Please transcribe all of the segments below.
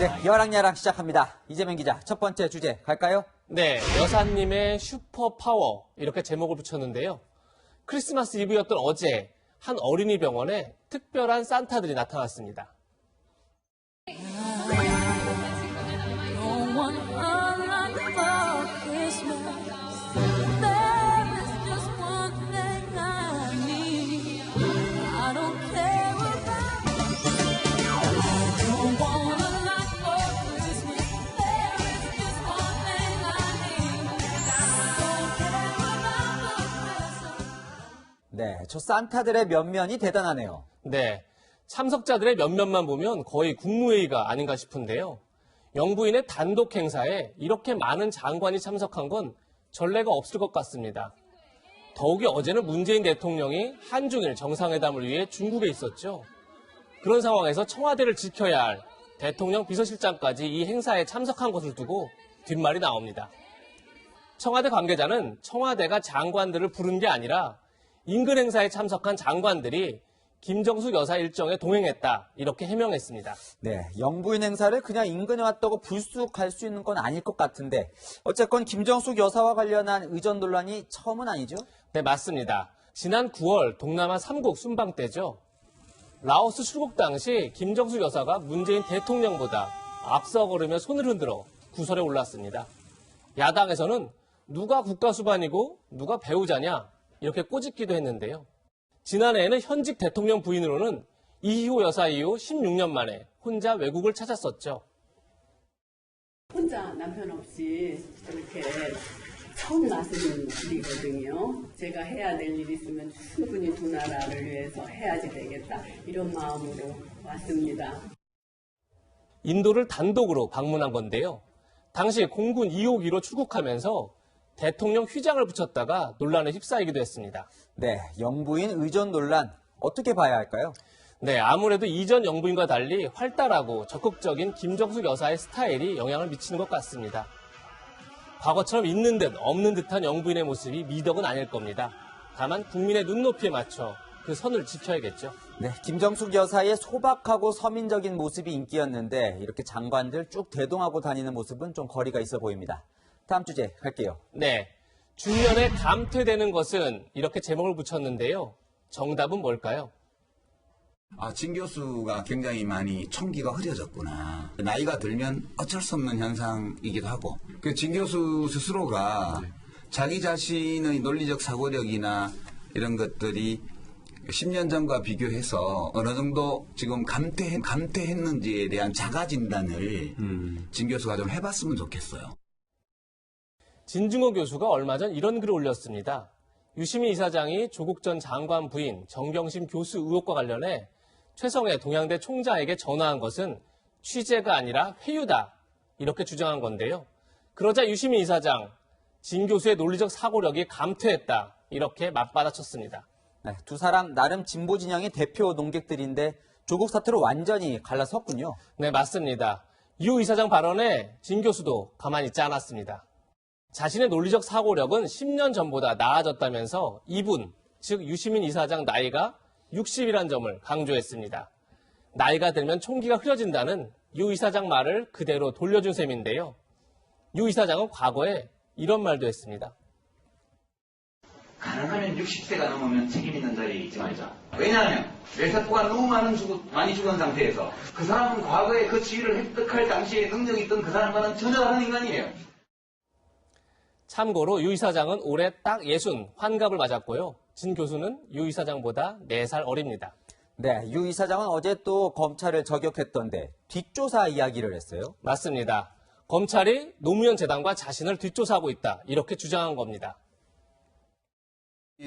네, 여랑야랑 시작합니다. 이재명 기자, 첫 번째 주제 갈까요? 네, 여사님의 슈퍼파워 이렇게 제목을 붙였는데요. 크리스마스 이브였던 어제 한 어린이 병원에 특별한 산타들이 나타났습니다. 네, 저 산타들의 면면이 대단하네요. 네, 참석자들의 몇몇만 보면 거의 국무회의가 아닌가 싶은데요. 영부인의 단독 행사에 이렇게 많은 장관이 참석한 건 전례가 없을 것 같습니다. 더욱이 어제는 문재인 대통령이 한중일 정상회담을 위해 중국에 있었죠. 그런 상황에서 청와대를 지켜야 할 대통령 비서실장까지 이 행사에 참석한 것을 두고 뒷말이 나옵니다. 청와대 관계자는 청와대가 장관들을 부른 게 아니라 인근 행사에 참석한 장관들이 김정숙 여사 일정에 동행했다 이렇게 해명했습니다. 네, 영부인 행사를 그냥 인근에 왔다고 불쑥 갈 수 있는 건 아닐 것 같은데 어쨌건 김정숙 여사와 관련한 의전 논란이 처음은 아니죠? 네, 맞습니다. 지난 9월 동남아 3국 순방 때죠. 라오스 출국 당시 김정숙 여사가 문재인 대통령보다 앞서 걸으며 손을 흔들어 구설에 올랐습니다. 야당에서는 누가 국가수반이고 누가 배우자냐 이렇게 꼬집기도 했는데요. 지난해에는 현직 대통령 부인으로는 이희호 여사 이후 16년 만에 혼자 외국을 찾았었죠. 혼자 남편 없이 이렇게 처음 나서는 일이거든요. 제가 해야 될 일이 있으면 충분히 두 나라를 위해서 해야지 되겠다. 이런 마음으로 왔습니다. 인도를 단독으로 방문한 건데요. 당시 공군 2호기로 출국하면서 대통령 휘장을 붙였다가 논란에 휩싸이기도 했습니다. 네, 영부인 의전 논란 어떻게 봐야 할까요? 네, 아무래도 이전 영부인과 달리 활달하고 적극적인 김정숙 여사의 스타일이 영향을 미치는 것 같습니다. 과거처럼 있는 듯 없는 듯한 영부인의 모습이 미덕은 아닐 겁니다. 다만 국민의 눈높이에 맞춰 그 선을 지켜야겠죠. 네, 김정숙 여사의 소박하고 서민적인 모습이 인기였는데 이렇게 장관들 쭉 대동하고 다니는 모습은 좀 거리가 있어 보입니다. 다음 주제 갈게요. 네, 중년에 감퇴되는 것은 이렇게 제목을 붙였는데요. 정답은 뭘까요? 진 교수가 굉장히 많이 총기가 흐려졌구나. 나이가 들면 어쩔 수 없는 현상이기도 하고. 진 교수 스스로가 자기 자신의 논리적 사고력이나 이런 것들이 10년 전과 비교해서 어느 정도 지금 감퇴했는지에 대한 자가 진단을 진 교수가 좀 해봤으면 좋겠어요. 진중호 교수가 얼마 전 이런 글을 올렸습니다. 유시민 이사장이 조국 전 장관 부인 정경심 교수 의혹과 관련해 최성해 동양대 총장에게 전화한 것은 취재가 아니라 회유다 이렇게 주장한 건데요. 그러자 유시민 이사장, 진 교수의 논리적 사고력이 감퇴했다 이렇게 맞받아쳤습니다. 네, 두 사람 나름 진보 진영의 대표 논객들인데 조국 사태로 완전히 갈라섰군요. 네, 맞습니다. 유 이사장 발언에 진 교수도 가만히 있지 않았습니다. 자신의 논리적 사고력은 10년 전보다 나아졌다면서 이분, 즉 유시민 이사장 나이가 60이란 점을 강조했습니다. 나이가 들면 총기가 흐려진다는 유 이사장 말을 그대로 돌려준 셈인데요. 유 이사장은 과거에 이런 말도 했습니다. 가능하면 60세가 넘으면 책임 있는 자리에 있지 말자. 왜냐하면 뇌세포가 너무 많이 죽은 상태에서 그 사람은 과거에 그 지위를 획득할 당시에 능력이 있던 그 사람과는 전혀 다른 인간이에요. 참고로 유 이사장은 올해 딱 60 환갑을 맞았고요. 진 교수는 유 이사장보다 4살 어립니다. 네, 유 이사장은 어제 또 검찰을 저격했던데 뒷조사 이야기를 했어요. 맞습니다. 검찰이 노무현 재단과 자신을 뒷조사하고 있다 이렇게 주장한 겁니다.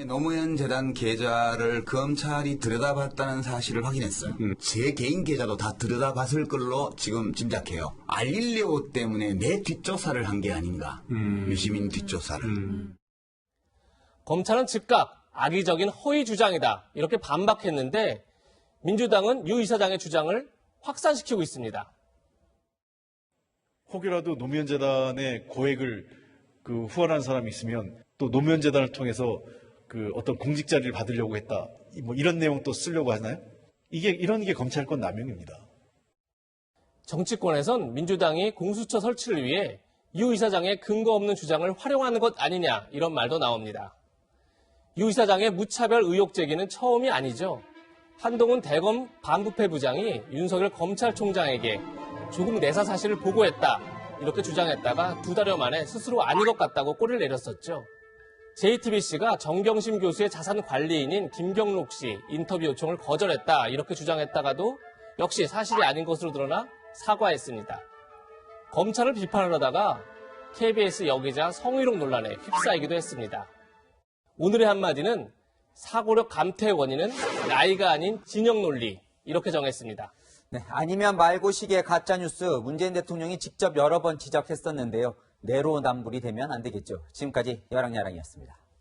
노무현 재단 계좌를 검찰이 들여다봤다는 사실을 확인했어요. 제 개인 계좌도 다 들여다봤을 걸로 지금 짐작해요. 알리려고 때문에 내 뒷조사를 한 게 아닌가. 유시민 뒷조사를. 검찰은 즉각 악의적인 허위 주장이다 이렇게 반박했는데 민주당은 유 이사장의 주장을 확산시키고 있습니다. 혹여라도 노무현 재단의 고액을 후원한 사람이 있으면 또 노무현 재단을 통해서 어떤 공직 자리를 받으려고 했다. 이런 내용 또 쓰려고 하나요? 이런 게 검찰권 남용입니다. 정치권에선 민주당이 공수처 설치를 위해 유 이사장의 근거 없는 주장을 활용하는 것 아니냐 이런 말도 나옵니다. 유 이사장의 무차별 의혹 제기는 처음이 아니죠. 한동훈 대검 반부패 부장이 윤석열 검찰총장에게 조국 내사 사실을 보고했다 이렇게 주장했다가 2달여 만에 스스로 아닌 것 같다고 꼬리를 내렸었죠. JTBC가 정경심 교수의 자산 관리인인 김경록 씨 인터뷰 요청을 거절했다 이렇게 주장했다가도 역시 사실이 아닌 것으로 드러나 사과했습니다. 검찰을 비판하려다가 KBS 여기자 성희롱 논란에 휩싸이기도 했습니다. 오늘의 한마디는 사고력 감퇴의 원인은 나이가 아닌 진영 논리 이렇게 정했습니다. 네, 아니면 말고 시기의 가짜뉴스 문재인 대통령이 직접 여러 번 지적했었는데요. 내로남불이 되면 안 되겠죠. 지금까지 여랑야랑이었습니다.